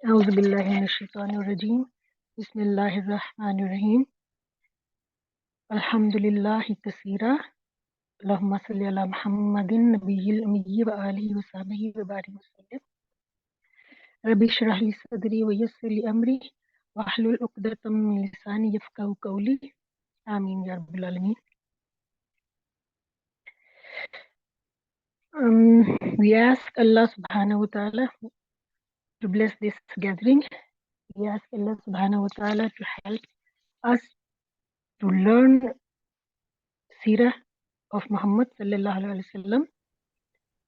أعوذ بالله من الشيطان الرجيم بسم الله الرحمن الرحيم الحمد لله كثيرا اللهم صل على محمد النبي الأمي وآله وصحبه وبارك وسلم رب اشرح لي صدري ويسر لي أمري واحلل عقدة من لساني يفقهوا قولي آمين يا رب العالمين. We ask Allah subhanahu wa ta'ala to bless this gathering. We ask Allah subhanahu wa ta'ala to help us to learn Seerah of Muhammad sallallahu alaihi wasallam.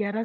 11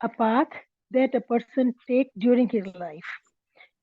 a path that a person take during his life,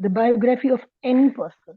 the biography of any person.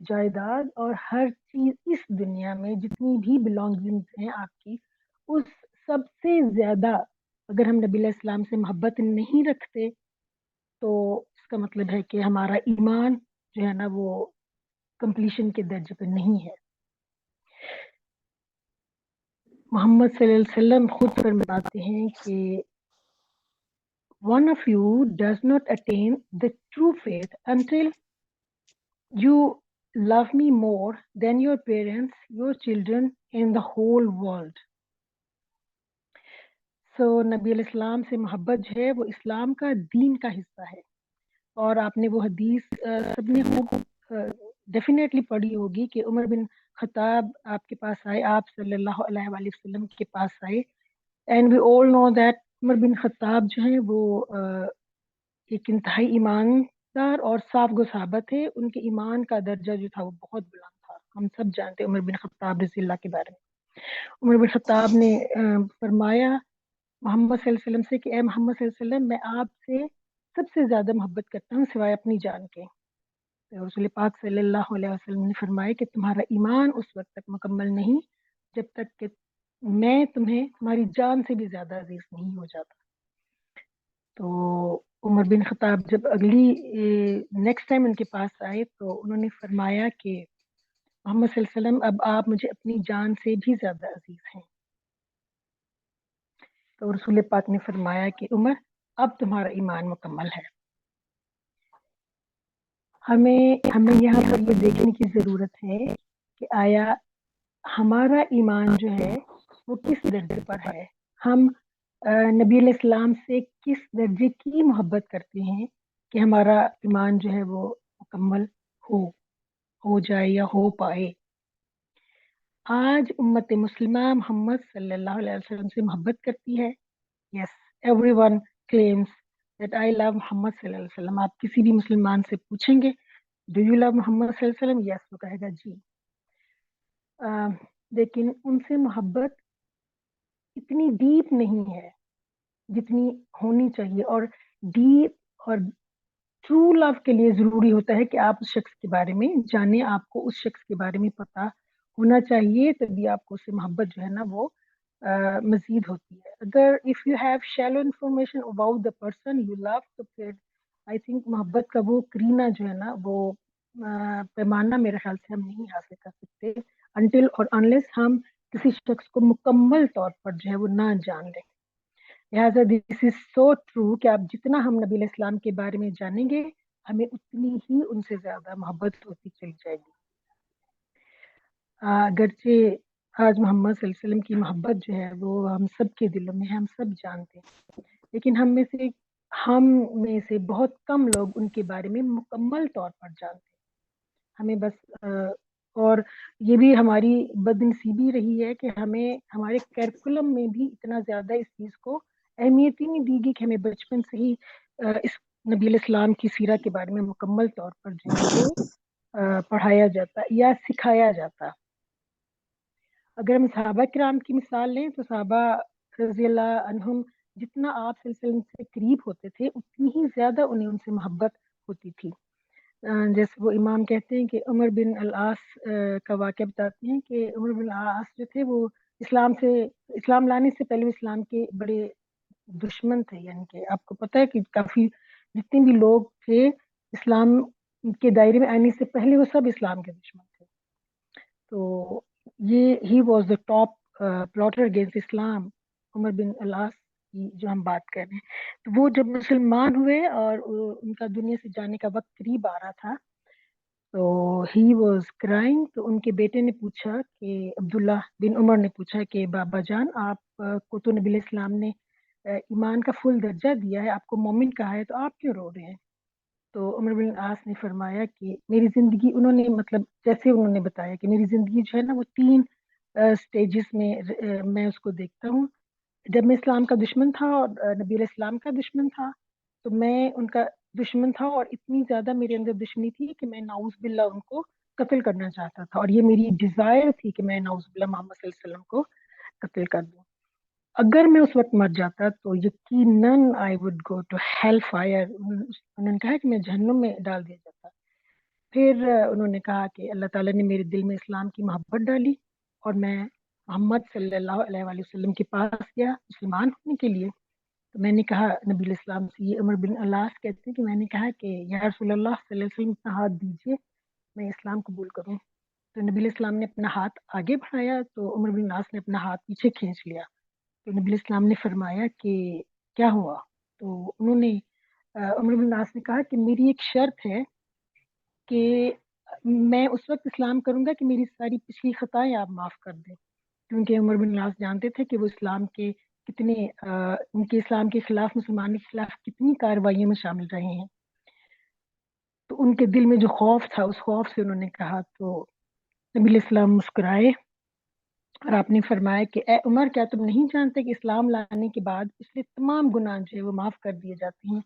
جائیداد اور ہر چیز اس دنیا میں جتنی بھی بلانگنگز ہیں آپ کی، اس سب سے زیادہ اگر ہم نبی علیہ السلام سے محبت نہیں رکھتے تو اس کا مطلب ہے کہ ہمارا ایمان جو ہے نا وہ کمپلیشن کے درجے پہ نہیں ہے. محمد صلی اللہ علیہ وسلم خود فرماتے ہیں کہ one of you does not attain the true faith until you love me more than your parents, your children, and the whole world. So نبی علیہ السلام سے محبت جو ہے وہ اسلام کا دین کا حصہ ہے. اور آپ نے وہ حدیث سب نے خوب ڈیفینیٹلی پڑھی ہوگی کہ عمر بن خطاب آپ کے پاس آئے، آپ صلی اللہ علیہ وآلہ وسلم کے پاس آئے. And we all know that عمر بن خطاب جو ہیں وہ ایک انتہائی ایماندار اور صاف گو صحابہ تھے. ان کے ایمان کا درجہ جو تھا وہ بہت بلند تھا. ہم سب جانتے عمر بن خطاب رضی اللہ کے بارے میں. عمر بن خطاب نے فرمایا محمد صلی اللہ علیہ وسلم سے کہ اے محمد صلی اللہ علیہ وسلم، میں آپ سے سب سے زیادہ محبت کرتا ہوں سوائے اپنی جان کے. رسول پاک صلی اللہ علیہ وسلم نے فرمایا کہ تمہارا ایمان اس وقت تک مکمل نہیں جب تک کہ میں تمہیں تمہاری جان سے بھی زیادہ عزیز نہیں ہو جاتا. تو عمر بن خطاب جب اگلی نیکسٹ ٹائم ان کے پاس آئے تو انہوں نے فرمایا کہ محمد صلی اللہ علیہ وسلم اب آپ مجھے اپنی جان سے بھی زیادہ عزیز ہیں. تو رسول پاک نے فرمایا کہ عمر اب تمہارا ایمان مکمل ہے. ہمیں یہاں پر یہ دیکھنے کی ضرورت ہے کہ آیا ہمارا ایمان جو ہے وہ کس درجے پر ہے. ہم نبی علیہ السلام سے کس درجے کی محبت کرتے ہیں کہ ہمارا ایمان جو ہے وہ مکمل ہو جائے یا ہو پائے. آج امت مسلمہ محمد صلی اللہ علیہ وسلم سے محبت کرتی ہے. Yes, everyone claims that I love Muhammad صلی اللہ علیہ وسلم. آپ کسی بھی مسلمان سے پوچھیں گے do you love محمد صلی اللہ علیہ وسلم؟ یس، وہ کہے گا جی. لیکن ان سے محبت اتنی ڈیپ نہیں ہے جتنی ہونی چاہیے. اور ڈیپ اور ٹرو لو کے لیے ضروری ہوتا ہے کہ آپ اس شخص کے بارے میں جانیں، آپ کو اس شخص کے بارے میں پتا ہونا چاہیے، تبھی آپ کو اس سے محبت جو ہے نا وہ مزید ہوتی ہے. اگر if you have shallow information about the person you love تو پھر I think محبت کا وہ کرینہ جو ہے نا وہ پیمانہ میرے خیال سے ہم نہیں حاصل کر سکتے until اور unless ہم کسی شخص کو مکمل طور پر جو ہے وہ نہ جان لیں. لہٰذا دس از سو ٹرو کہ آپ جتنا ہم نبی علیہ السلام کے بارے میں جانیں گے ہمیں اتنی ہی ان سے زیادہ محبت ہوتی چلی جائے گی. اگرچہ آج محمد صلی اللہ علیہ وسلم کی محبت جو ہے وہ ہم سب کے دلوں میں ہے، ہم سب جانتے ہیں، لیکن ہم میں سے بہت کم لوگ ان کے بارے میں مکمل طور پر جانتے ہیں. ہمیں بس اور یہ بھی ہماری بد نصیبی رہی ہے کہ ہمیں ہمارے کیریکولم میں بھی اتنا زیادہ اس چیز کو اہمیت ہی نہیں دی گئی کہ ہمیں بچپن سے ہی اس نبی علیہ السلام کی سیرت کے بارے میں مکمل طور پر جو ہے وہ پڑھایا جاتا یا سکھایا جاتا. اگر ہم صحابہ کرام کی مثال لیں تو صحابہ رضی اللہ عنہم جتنا آپ صلی اللہ علیہ وسلم سے قریب ہوتے تھے اتنی ہی زیادہ انہیں ان سے محبت ہوتی تھی. جیسے وہ امام کہتے ہیں کہ عمر بن العاص کا واقعہ بتاتے ہیں کہ عمر بن العاص جو تھے وہ اسلام لانے سے پہلے اسلام کے بڑے دشمن تھے. یعنی کہ آپ کو پتہ ہے کہ کافی جتنے بھی لوگ تھے اسلام کے دائرے میں آنے سے پہلے وہ سب اسلام کے دشمن تھے. تو یہ he was the top plotter against Islam, عمر بن العاص کی جو ہم بات کر رہے ہیں. تو وہ جب مسلمان ہوئے اور ان کا دنیا سے جانے کا وقت قریب آ رہا تھا تو ہی واز کرائنگ. تو ان کے بیٹے نے پوچھا کہ عبداللہ بن عمر نے پوچھا کہ بابا جان آپ کو تو نبی علیہ السلام نے ایمان کا فل درجہ دیا ہے، آپ کو مومن کہا ہے، تو آپ کیوں رو رہے ہیں؟ تو عمر بن العاص نے فرمایا کہ میری زندگی، انہوں نے مطلب جیسے انہوں نے بتایا کہ میری زندگی جو ہے نا وہ 3 سٹیجز میں میں اس کو دیکھتا ہوں. جب میں اسلام کا دشمن تھا اور نبی علیہ السلام کا دشمن تھا تو میں ان کا دشمن تھا اور اتنی زیادہ میرے اندر دشمنی تھی کہ میں نعوذ باللہ ان کو قتل کرنا چاہتا تھا، اور یہ میری ڈیزائر تھی کہ میں نعوذ باللہ محمد صلی اللہ علیہ وسلم کو قتل کر دوں. اگر میں اس وقت مر جاتا تو یقیناً I would go to hellfire. انہوں نے کہا کہ میں جہنم میں ڈال دیا جاتا. پھر انہوں نے کہا کہ اللہ تعالیٰ نے میرے دل میں اسلام کی محبت ڈالی اور میں محمد صلی اللہ علیہ وآلہ وسلم کے پاس گیا مسلمان ہونے کے لیے. تو میں نے کہا نبی علیہ السلام سے, یہ عمر بن الاس کہتے ہیں کہ میں نے کہا کہ یا رسول اللہ صلی اللہ علیہ وسلم اپنا ہاتھ دیجیے میں اسلام قبول کروں. تو نبی علیہ السلام نے اپنا ہاتھ آگے بڑھایا تو عمر بن الاس نے اپنا ہاتھ پیچھے کھینچ لیا. تو نبی علیہ السلام نے فرمایا کہ کیا ہوا؟ تو انہوں نے عمر بن الاس نے کہا کہ میری ایک شرط ہے کہ میں اس وقت اسلام کروں گا کہ میری ساری پچھلی خطائیں آپ معاف کر دیں, کیونکہ عمر بن الاس جانتے تھے کہ وہ اسلام کے کتنے ان کے اسلام کے خلاف مسلمانوں کے خلاف کتنی کارروائیوں میں شامل رہے ہیں. تو ان کے دل میں جو خوف تھا اس خوف سے انہوں نے کہا. تو نبی علیہ السلام مسکرائے اور آپ نے فرمایا کہ اے عمر, کیا تم نہیں جانتے کہ اسلام لانے کے بعد پچھلے تمام گناہ جو ہے وہ معاف کر دیے جاتے ہیں.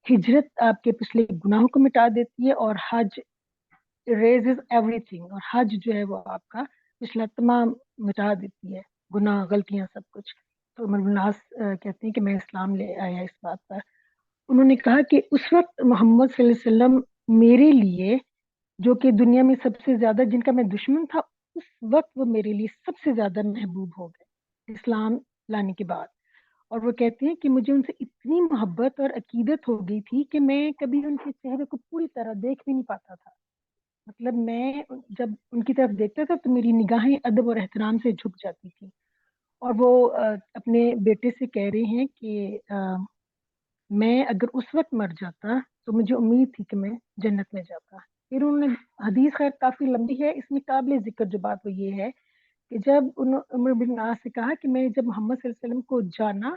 ہجرت آپ کے پچھلے گناہوں کو مٹا دیتی ہے اور حج raises everything, اور حج جو ہے وہ آپ کا پچھلا تمام مٹا دیتی ہے, گناہ غلطیاں سب کچھ. تو عمر بن العاص کہتے ہیں کہ میں اسلام لے آیا اس بات پر. انہوں نے کہا کہ اس وقت محمد صلی اللہ علیہ وسلم میرے لیے, جو کہ دنیا میں سب سے زیادہ جن کا میں دشمن تھا, اس وقت وہ میرے لیے سب سے زیادہ محبوب ہو گئے اسلام لانے کے بعد. اور وہ کہتے ہیں کہ مجھے ان سے اتنی محبت اور عقیدت ہو گئی تھی کہ میں کبھی ان کے چہرے کو پوری طرح دیکھ بھی نہیں پاتا تھا. مطلب میں جب ان کی طرف دیکھتا تھا تو میری نگاہیں ادب اور احترام سے جھک جاتی تھی. اور وہ اپنے بیٹے سے کہہ رہے ہیں کہ میں اگر اس وقت مر جاتا تو مجھے امید تھی کہ میں جنت میں جاتا. پھر انہوں نے, حدیث خیر کافی لمبی ہے, اس میں قابل ذکر جو بات وہ یہ ہے کہ جب عمر بن العاص سے کہا کہ میں جب محمد صلی اللہ علیہ وسلم کو جانا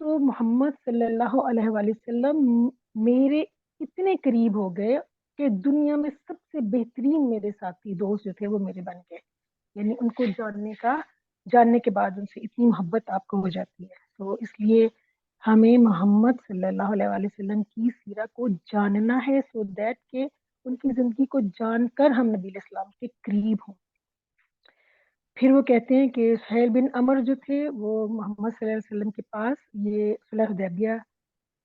تو محمد صلی اللہ علیہ وآلہ وسلم میرے اتنے قریب ہو گئے کہ دنیا میں سب سے بہترین میرے ساتھی دوست جو تھے وہ میرے بن گئے. یعنی ان کو جاننے کے بعد ان سے اتنی محبت آپ کو ہو جاتی ہے. تو اس لیے ہمیں محمد صلی اللہ علیہ وآلہ وسلم کی سیرت کو جاننا ہے, سو دیٹ کہ ان کی زندگی کو جان کر ہم نبی علیہ السلام کے قریب ہوں. پھر وہ کہتے ہیں کہ سہیل بن عمر جو تھے وہ محمد صلی اللہ علیہ وسلم کے پاس, یہ صلح حدیبیہ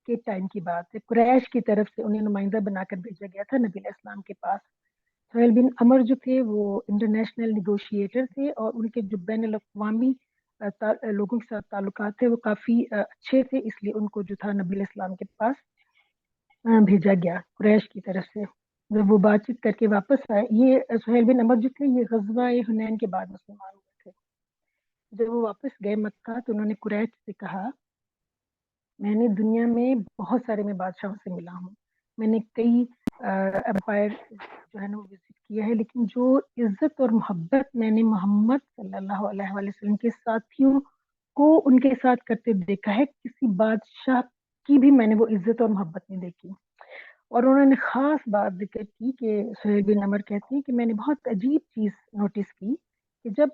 کے ٹائم کی بات ہے, قریش کی طرف سے انہیں نمائندہ بنا کر بھیجا گیا تھا نبی علیہ السلام کے پاس. سہیل بن عمر جو تھے وہ انٹرنیشنل نیگوشیٹر تھے اور ان کے جو بین الاقوامی لوگوں کے ساتھ تعلقات تھے وہ کافی اچھے تھے, اس لیے ان کو جو تھا نبی علیہ السلام کے پاس بھیجا گیا قریش کی طرف سے. جب وہ بات چیت کر کے واپس آئے, یہ سہیل بن عمر جو تھے یہ غزوہ حنین کے بعد مسلمان ہوئے تھے. جب وہ واپس گئے مکہ تو انہوں نے قریش سے کہا میں نے دنیا میں بہت سارے میں بادشاہوں سے ملا ہوں, میں نے کئی امپائر جو ہے نا وہ وزٹ کیا ہے, لیکن جو عزت اور محبت میں نے محمد صلی اللہ علیہ وآلہ وسلم کے ساتھیوں کو ان کے ساتھ کرتے دیکھا ہے, کسی بادشاہ کی بھی میں نے وہ عزت اور محبت نہیں دیکھی. اور انہوں نے خاص بات ذکر کی کہ سہیل بن عمر کہتے ہیں کہ میں نے بہت عجیب چیز نوٹس کی کہ جب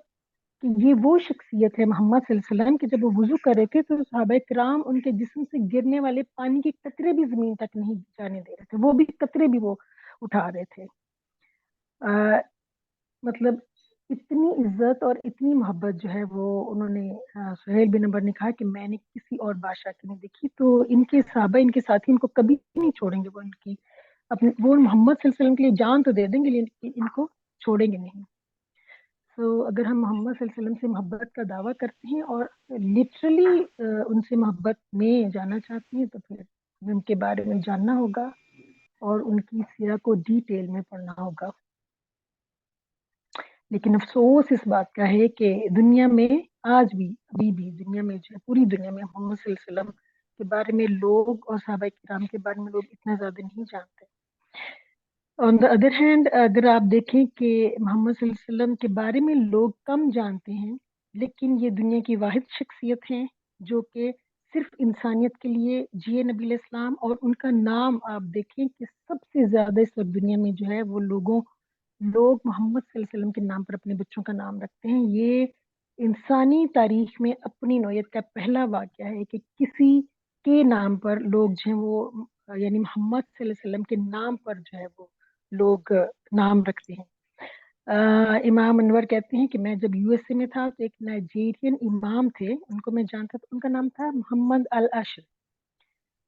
کہ یہ وہ شخصیت ہے محمد صلی اللہ علیہ وسلم کہ جب وہ وضو کر رہے تھے تو صحابہ کرام ان کے جسم سے گرنے والے پانی کے قطرے بھی زمین تک نہیں جانے دے رہے تھے, وہ بھی قطرے بھی وہ اٹھا رہے تھے. مطلب اتنی عزت اور اتنی محبت جو ہے وہ انہوں نے سہیل بن عمر نے کہا کہ میں نے کسی اور بادشاہ کی نہیں دیکھی. تو ان کے صحابہ ان کے ساتھی ان کو کبھی نہیں چھوڑیں گے, وہ ان کی اپنے وہ محمد صلی اللہ علیہ وسلم کے لیے جان تو دے دیں گے لیکن ان کو چھوڑیں گے نہیں. تو اگر ہم محمد صلی اللہ علیہ وسلم سے محبت کا دعویٰ کرتے ہیں اور لٹرلی ان سے محبت میں جانا چاہتے ہیں تو پھر ان کے بارے میں جاننا ہوگا اور ان کی سیرت کو ڈیٹیل میں پڑھنا ہوگا. لیکن افسوس اس بات کا ہے کہ دنیا میں آج بھی ابھی بھی دنیا میں جو پوری دنیا میں محمد صلی اللہ علیہ وسلم کے بارے میں لوگ اور صحابہ کرام کے بارے میں لوگ اتنا زیادہ نہیں جانتے. آن دا ادر ہینڈ اگر آپ دیکھیں کہ محمد صلی اللہ علیہ وسلم کے بارے میں لوگ کم جانتے ہیں, لیکن یہ دنیا کی واحد شخصیت ہیں جو کہ صرف انسانیت کے لیے جیے نبی علیہ السلام, اور ان کا نام آپ دیکھیں کہ سب سے زیادہ اس وقت دنیا میں جو ہے وہ لوگ محمد صلی اللہ علیہ وسلم کے نام پر اپنے بچوں کا نام رکھتے ہیں. یہ انسانی تاریخ میں اپنی نوعیت کا پہلا واقعہ ہے کہ کسی کے نام پر لوگ جو ہیں وہ یعنی محمد صلی اللہ علیہ وسلم کے نام پر جو ہے وہ لوگ نام رکھتے ہیں. امام انور کہتے ہیں کہ میں جب یو ایس اے میں تھا تو ایک نائجیرین امام تھے, ان کو میں جانتا تھا, ان کا نام تھا محمد الاشر.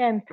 10th,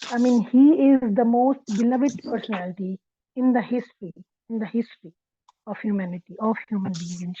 I mean, he is the most beloved personality in the history of humanity, of human beings,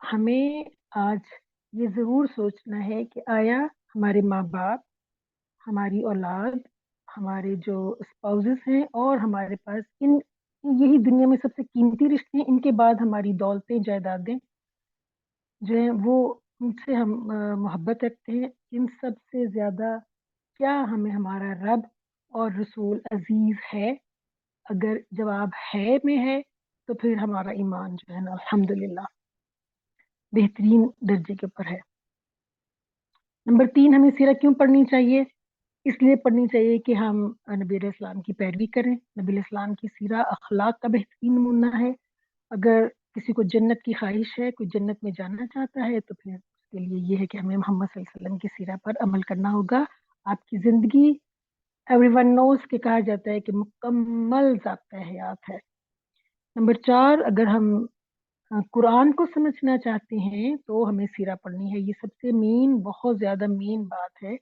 ہمیں آج یہ ضرور سوچنا ہے کہ آیا ہمارے ماں باپ، ہماری اولاد، ہمارے جو اسپاؤزز ہیں اور ہمارے پاس یہی دنیا میں سب سے قیمتی رشتے ہیں، ان کے بعد ہماری دولتیں جائیدادیں جو ہیں وہ ان سے ہم محبت رکھتے ہیں، ان سب سے زیادہ کیا ہمیں ہمارا رب اور رسول عزیز ہے؟ اگر جواب ہے میں ہے تو پھر ہمارا ایمان جو ہے نا الحمدللہ بہترین درجے کے اوپر ہے۔ نمبر 3، ہمیں سیرت کیوں پڑھنی چاہیے؟ اس لیے پڑھنی چاہیے کہ ہم نبی علیہ السلام کی پیروی کریں۔ نبی علیہ السلام کی سیرہ اخلاق کا بہترین نمونہ ہے۔ اگر کسی کو جنت کی خواہش ہے، کوئی جنت میں جانا چاہتا ہے، تو پھر اس کے لیے یہ ہے کہ ہمیں محمد صلی اللہ علیہ وسلم کی سیرہ پر عمل کرنا ہوگا۔ آپ کی زندگی ایوری ون نوز کہ کہا جاتا ہے کہ مکمل ضابطۂ حیات ہے۔ نمبر 4، اگر ہم قرآن کو سمجھنا چاہتے ہیں تو ہمیں سیرہ پڑھنی ہے۔ یہ سب سے بہت زیادہ مین بات ہے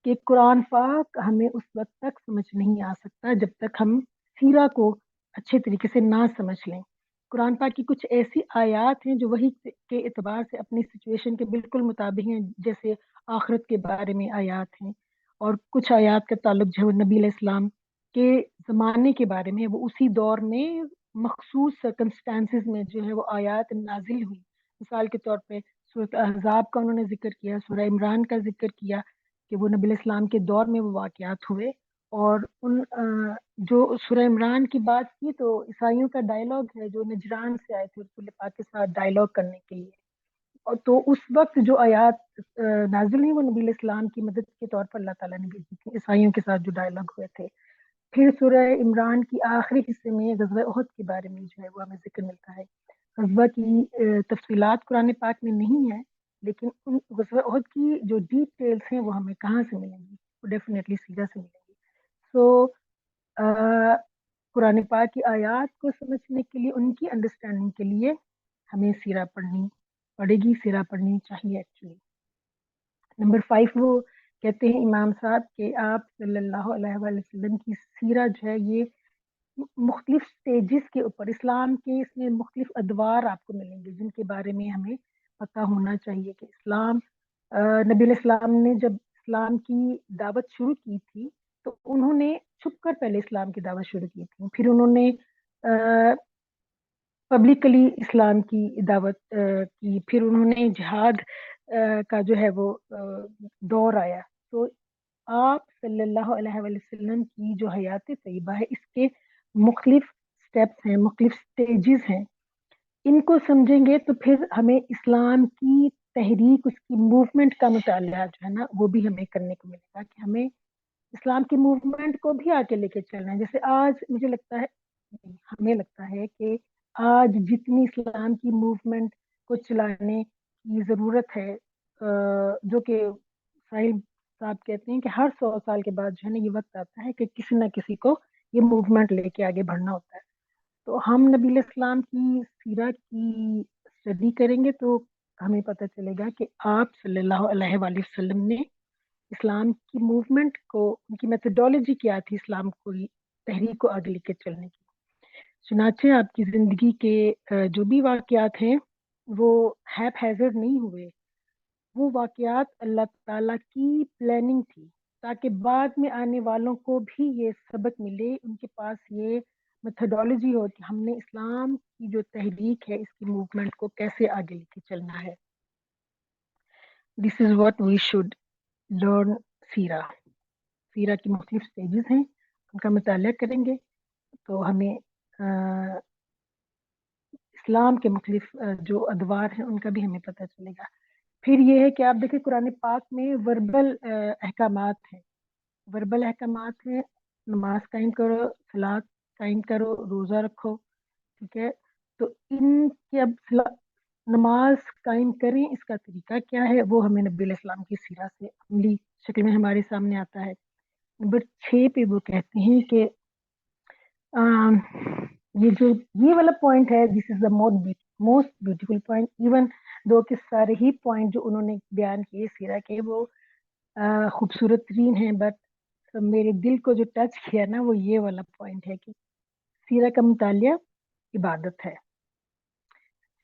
کہ قرآن پاک ہمیں اس وقت تک سمجھ نہیں آ سکتا جب تک ہم سیرہ کو اچھے طریقے سے نہ سمجھ لیں۔ قرآن پاک کی کچھ ایسی آیات ہیں جو وہی کے اعتبار سے اپنی سچویشن کے بالکل مطابق ہیں، جیسے آخرت کے بارے میں آیات ہیں، اور کچھ آیات کا تعلق جو ہے وہ نبی علیہ السلام کے زمانے کے بارے میں، وہ اسی دور میں مخصوص سرکمسٹانسز میں جو ہے وہ آیات نازل ہوئی۔ مثال کے طور پہ سورۃ احزاب کا انہوں نے ذکر کیا، سورہ عمران کا ذکر کیا کہ وہ نبی علیہ السلام کے دور میں وہ واقعات ہوئے۔ اور ان جو سورہ عمران کی بات کی تو عیسائیوں کا ڈائلاگ ہے جو نجران سے آئے تھے رسول پاک کے ساتھ ڈائلاگ کرنے کے لیے، اور تو اس وقت جو آیات نازل ہوئی وہ نبی علیہ السلام کی مدد کے طور پر اللہ تعالیٰ نے بھیجی تھی عیسائیوں کے ساتھ جو ڈائلاگ ہوئے تھے۔ پھر سورہ عمران کی آخری حصے میں غزوہ احد کے بارے میں جو ہے وہ ہمیں ذکر ملتا ہے۔ غزوہ کی تفصیلات قرآن پاک میں نہیں ہے، لیکن ان غزوہ احد کی جو ڈیٹیلز ہیں وہ ہمیں کہاں سے ملیں گی؟ وہ ڈیفینیٹلی سیرہ سے ملیں گی۔ سو قرآن پاک کی آیات کو سمجھنے کے لیے، ان کی انڈرسٹینڈنگ کے لیے ہمیں سیرہ پڑھنی پڑے گی، سیرہ پڑھنی چاہیے ایکچولی۔ نمبر 5، وہ کہتے ہیں امام صاحب کہ آپ صلی اللہ علیہ وآلہ وسلم کی سیرہ جو ہے یہ مختلف سٹیجز کے اوپر، اسلام کے اس میں مختلف ادوار آپ کو ملیں گے جن کے بارے میں ہمیں پتہ ہونا چاہیے کہ اسلام نبی علیہ السلام نے جب اسلام کی دعوت شروع کی تھی تو انہوں نے چھپ کر پہلے اسلام کی دعوت شروع کی تھی، پھر انہوں نے پبلکلی اسلام کی دعوت کی، پھر انہوں نے جہاد کا جو ہے وہ دور آیا۔ تو آپ صلی اللہ علیہ وآلہ وسلم کی جو حیات طیبہ ہے اس کے مختلف سٹیپس ہیں، مختلف سٹیجز ہیں، ان کو سمجھیں گے تو پھر ہمیں اسلام کی تحریک، اس کی موومنٹ کا مطالعہ جو ہے نا وہ بھی ہمیں کرنے کو ملے گا کہ ہمیں اسلام کی موومنٹ کو بھی آگے لے کے چلنا ہے۔ جیسے آج مجھے لگتا ہے، ہمیں لگتا ہے کہ آج جتنی اسلام کی موومنٹ کو چلانے کی ضرورت ہے، جو کہ ساحل صاحب کہتے ہیں کہ ہر 100 سال کے بعد جو ہے نا یہ وقت آتا ہے کہ کسی نہ کسی کو یہ موومنٹ لے کے آگے بڑھنا ہوتا ہے۔ تو ہم نبی علیہ السلام کی سیرت کی اسٹڈی کریں گے تو ہمیں پتہ چلے گا کہ آپ صلی اللہ علیہ وآلہ وسلم نے اسلام کی موومنٹ کو، ان کی میتھڈولوجی کیا تھی اسلام کو تحریک کو آگے لے کے چلنے کی۔ چنانچہ آپ کی زندگی کے جو بھی واقعات ہیں وہ ہیپ ہیزرڈ نہیں ہوئے، وہ واقعات اللہ تعالیٰ کی پلاننگ تھی تاکہ بعد میں آنے والوں کو بھی یہ سبق ملے، ان کے پاس یہ میتھڈولوجی ہو کہ ہم نے اسلام کی جو تحریک ہے اس کی موومنٹ کو کیسے آگے لے کے چلنا ہے۔ This is what we should learn سیرہ۔ سیرہ کی مختلف سٹیجز ہیں، ان کا مطالعہ کریں گے تو ہمیں اسلام کے مختلف جو ادوار ہیں ان کا بھی ہمیں پتہ چلے گا۔ پھر یہ ہے کہ آپ دیکھیں قرآن پاک میں وربل احکامات ہیں، وربل احکامات ہیں، نماز قائم کرو، صلاۃ قائم کرو، روزہ رکھو، ٹھیک ہے۔ تو ان کی اب نماز قائم کریں اس کا طریقہ کیا ہے وہ ہمیں نبی علیہ السلام کی سیرہ سے عملی شکل میں ہمارے سامنے آتا ہے۔ نمبر 6 پہ وہ کہتے ہیں کہ یہ والا پوائنٹ ہے، this is the most beautiful point, even though کہ سارے ہی پوائنٹ جو انہوں نے بیان کیے سیرہ کے وہ خوبصورت ترین ہیں، بٹ میرے دل کو جو ٹچ کیا نا وہ یہ والا پوائنٹ ہے کہ سیرہ کا مطالعہ عبادت ہے۔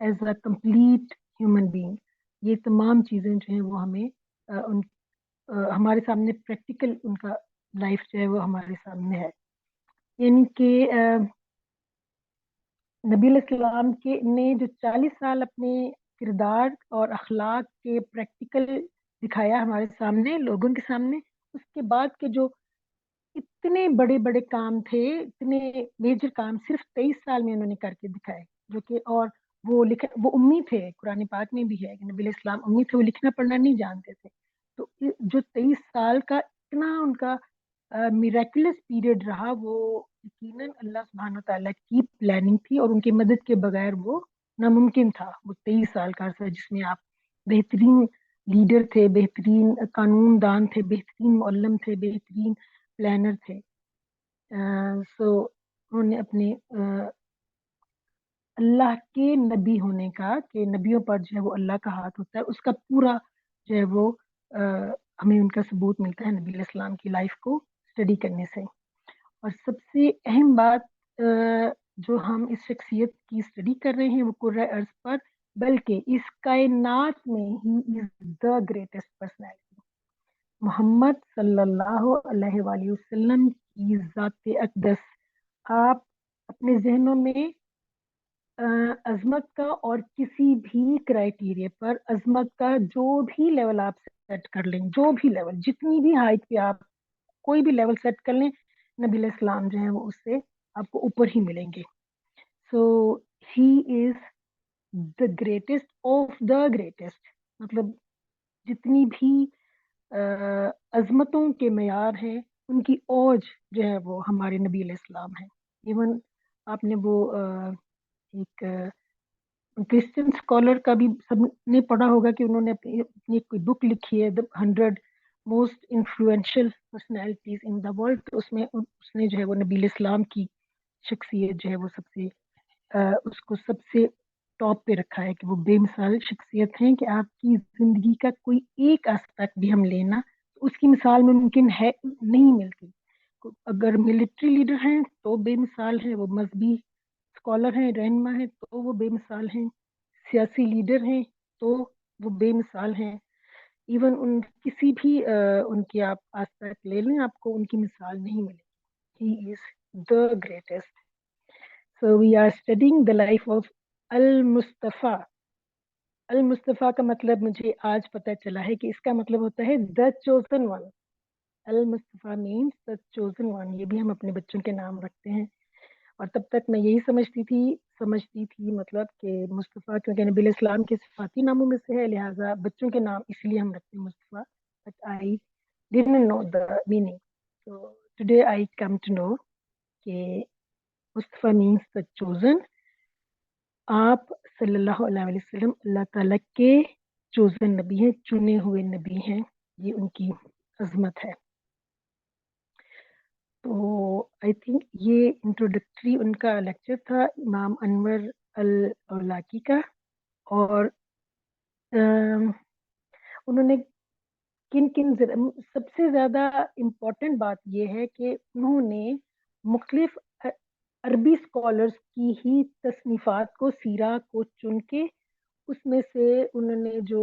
As a complete human being. یہ تمام چیزیں جو ہیں وہ ہمیں ہمارے سامنے پریکٹیکل ان کا لائف جو ہے وہ ہمارے سامنے ہے. یعنی کہ نبی علیہ السلام کے نے جو 40 سال اپنے کردار اور اخلاق کے پریکٹیکل دکھایا ہمارے سامنے لوگوں کے سامنے، اس کے بعد کے جو اتنے بڑے بڑے کام تھے، اتنے میجر کام صرف 23 سال میں انہوں نے کر کے دکھائے. جو کہ اور وہ امی تھے، قرآن پاک میں بھی ہے کہ نبی علیہ السلام امی تھے، وہ لکھنا پڑھنا نہیں جانتے تھے. تو جو 23 سال کا اتنا ان کا میریکولس پیریڈ رہا، وہ یقیناً اللہ سبحانہ تعالیٰ کی پلاننگ تھی، اور ان کی مدد کے بغیر وہ ناممکن تھا. وہ 23 سال کا عرصہ جس میں آپ بہترین لیڈر تھے، بہترین قانون دان تھے، بہترین معلم تھے، بہترین پلانر تھے. سو انہوں نے اپنے اللہ کے نبی ہونے کا، کہ نبیوں پر جو ہے وہ اللہ کا ہاتھ ہوتا ہے، اس کا پورا جو ہے وہ ہمیں ان کا ثبوت ملتا ہے نبی علیہ السلام کی لائف کو اسٹڈی کرنے سے. اور سب سے اہم بات جو ہم اس شخصیت کی اسٹڈی کر رہے ہیں وہ کرۂ ارض پر، بلکہ اس کائنات میں ہی از دا گریٹسٹ پرسنالٹی. محمد صلی اللہ علیہ وآلہ وسلم کی ذات اقدس. آپ اپنے ذہنوں میں عظمت کا اور کسی بھی کرائٹیریا پر عظمت کا جو بھی لیول آپ سیٹ کر لیں، جو بھی لیول، جتنی بھی ہائٹ پہ آپ کوئی بھی لیول سیٹ کر لیں، نبی علیہ السلام جو ہیں وہ اس سے آپ کو اوپر ہی ملیں گے. So he is the greatest of the greatest. مطلب جتنی بھی عظمتوں کے معیار ہیں، ان کی اوج جو ہے وہ ہمارے نبی علیہ السلام ہیں. ایون آپ نے وہ ایک کرسچن اسکالر کا بھی سب نے پڑھا ہوگا کہ انہوں نے اپنی کوئی بک لکھی ہے، 100 most influential personalities in the world. تو اس نے جو ہے وہ نبی علیہ السلام کی شخصیت جو ہے وہ اس کو سب سے ٹاپ پہ رکھا ہے کہ وہ بے مثال شخصیت ہیں، کہ آپ کی زندگی کا کوئی ایک آسپیکٹ بھی ہم لینا اس کی مثال ممکن ہے نہیں ملتی. اگر ملٹری لیڈر ہیں تو بے مثال ہیں، وہ مذہبی اسکالر ہیں، رہنما ہیں تو وہ بے مثال ہیں، سیاسی لیڈر ہیں تو وہ بے مثال ہیں. ایون کسی بھی ان کی آپ آسپیکٹ لے لیں، آپ کو ان کی مثال نہیں ملے گی. He is the greatest. So we are studying the life of المصطفیٰ. المصطفیٰ کا مطلب مجھے آج پتہ چلا ہے کہ اس کا مطلب ہوتا ہے the chosen one. Al Mustafa means the chosen one. یہ بھی ہم اپنے بچوں کے نام رکھتے ہیں، اور تب تک میں یہی سمجھتی تھی مطلب کہ مصطفیٰ کیونکہ نبی علیہ السلام کے صفاتی ناموں میں سے ہے، لہٰذا بچوں کے نام اس لیے ہم رکھتے ہیں مصطفیٰ. But I didn't know the meaning. So today I come to know کہ مصطفیٰ means the chosen. آپ صلی اللہ علیہ وسلم اللہ تعالیٰ کے چوزن نبی ہیں، چنے ہوئے نبی ہیں. یہ ان کی عظمت ہے. تو آئی تھنک یہ انٹروڈکٹری ان کا لیکچر تھا امام انور الاولاکی کا. اور انہوں نے سب سے زیادہ امپورٹنٹ بات یہ ہے کہ انہوں نے مختلف عربی اسکالرس کی ہی تصنیفات کو، سیرہ کو چن کے اس میں سے انہوں نے جو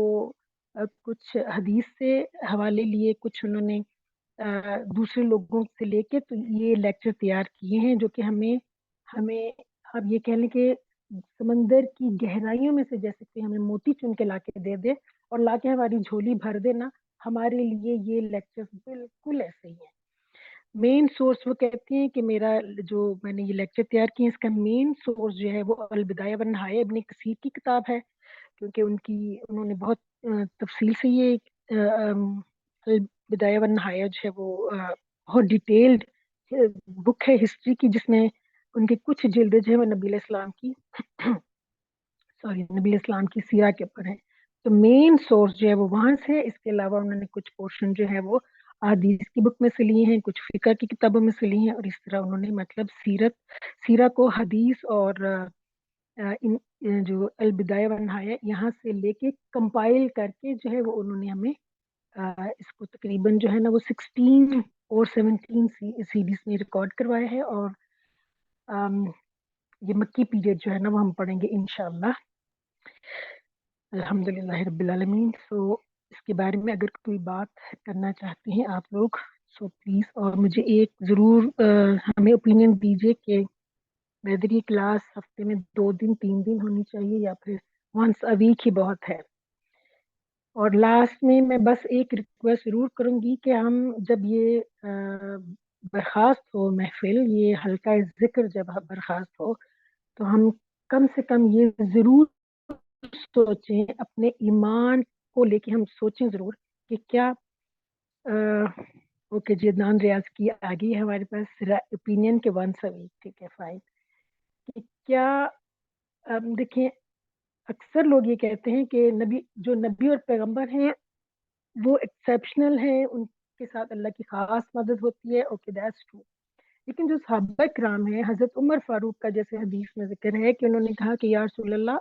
کچھ حدیث سے حوالے لیے، کچھ انہوں نے دوسرے لوگوں سے لے کے تو یہ لیکچر تیار کیے ہیں، جو کہ ہمیں آپ یہ کہہ لیں کہ سمندر کی گہرائیوں میں سے جیسے کہ ہمیں موتی چن کے لا کے دے دے اور لا کے ہماری جھولی بھر دینا، ہمارے لیے یہ لیکچر بالکل ایسے ہی ہیں. مین سورس وہ کہتے ہیں کہ میں نے یہ لیکچر تیار کیا اس کا مین سورس جو ہے وہ البدایہ والنہایہ ابن کثیر کی کتاب ہے، کیونکہ انہوں نے بہت تفصیل سے یہ البدایہ والنہایہ جو ہے وہ بہت ڈیٹیلڈ بک ہے ہسٹری کی، جس میں ان کے کچھ جلد جو ہے وہ نبی علیہ السلام کی سیرہ کے اوپر ہے. تو مین سورس جو ہے وہ وہاں سے ہے. اس کے علاوہ انہوں نے کچھ پورشن جو ہے وہ حدیث کی بک میں سے لیے ہیں، کچھ فقہ کی کتابوں میں سے لیے ہیں، اور اس طرح انہوں نے مطلب سیرہ کو حدیث اور جو البدایہ والنہایہ یہاں سے لے کے کمپائل کر کے جو ہے وہ انہوں نے ہمیں اس کو تقریباً جو ہے نا وہ 16 اور 17 سیریز میں ریکارڈ کروایا ہے. اور یہ مکی پیریڈ جو ہے نا وہ ہم پڑھیں گے انشاءاللہ. الحمدللہ رب العالمین. سو اس کے بارے میں اگر کوئی بات کرنا چاہتے ہیں آپ لوگ سو پلیز, اور مجھے ایک ضرور ہمیں اوپینین دیجیے کہ ویدر یہ کلاس ہفتے میں 2 دن 3 دن ہونی چاہیے یا پھر ونس اے ویک ہی بہت ہے. اور لاسٹ میں بس ایک ریکویسٹ ضرور کروں گی کہ ہم جب یہ برخاست ہو محفل, یہ حلقہ ذکر جب برخاست ہو, تو ہم کم سے کم یہ ضرور سوچیں, اپنے ایمان کو لے کے ہم سوچیں ضرور کہ کیا اوکے جی, عدنان ریاض کی آگئی ہے ہمارے پاس اوپینین کے ونس اے ویک, ٹھیک ہے فائن. کہ کیا دیکھیں, اکثر لوگ یہ کہتے ہیں کہ جو نبی اور پیغمبر ہیں وہ ایکسیپشنل ہیں, ان کے ساتھ اللہ کی خاص مدد ہوتی ہے. Okay that's true. لیکن جو صحابہ کرام ہیں, حضرت عمر فاروق کا جیسے حدیث میں ذکر ہے کہ انہوں نے کہا کہ یا رسول اللہ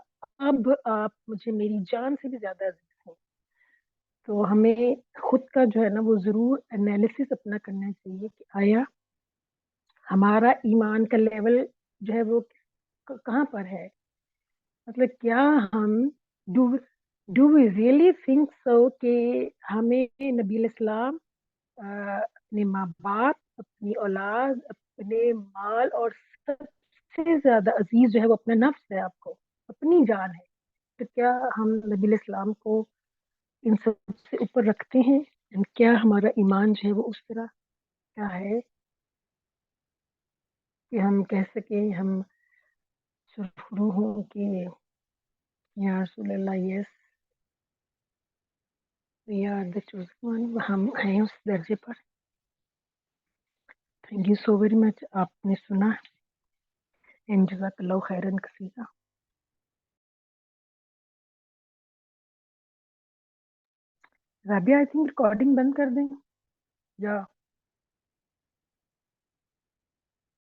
اب آپ مجھے میری جان سے بھی زیادہ عزیز ہیں. تو ہمیں خود کا جو ہے نا وہ ضرور انالیسس اپنا کرنا چاہیے کہ آیا ہمارا ایمان کا لیول جو ہے وہ کہاں پر ہے. مطلب کیا ہم do we really think so کہ ہمیں نبی علیہ السلام اپنے ماں باپ, اپنی اولاد, اپنے مال اور سب سے زیادہ عزیز جو ہے وہ اپنا نفس ہے, آپ کو اپنی جان ہے. تو کیا ہم نبی علیہ السلام کو ان سب سے اوپر رکھتے ہیں؟ کیا ہمارا ایمان جو ہے وہ اس طرح کیا ہے کہ ہم کہہ سکیں, ہم سرخرو ہوں کہ یا رسول اللہ یس we are the chosen one, ہم ہیں اس درجے پر. Thank you so very much, آپ نے سنا. اینڈ جزاک اللہ خیرن کثیرا. رابعہ آئی تھنک ریکارڈنگ بند کر دیں یا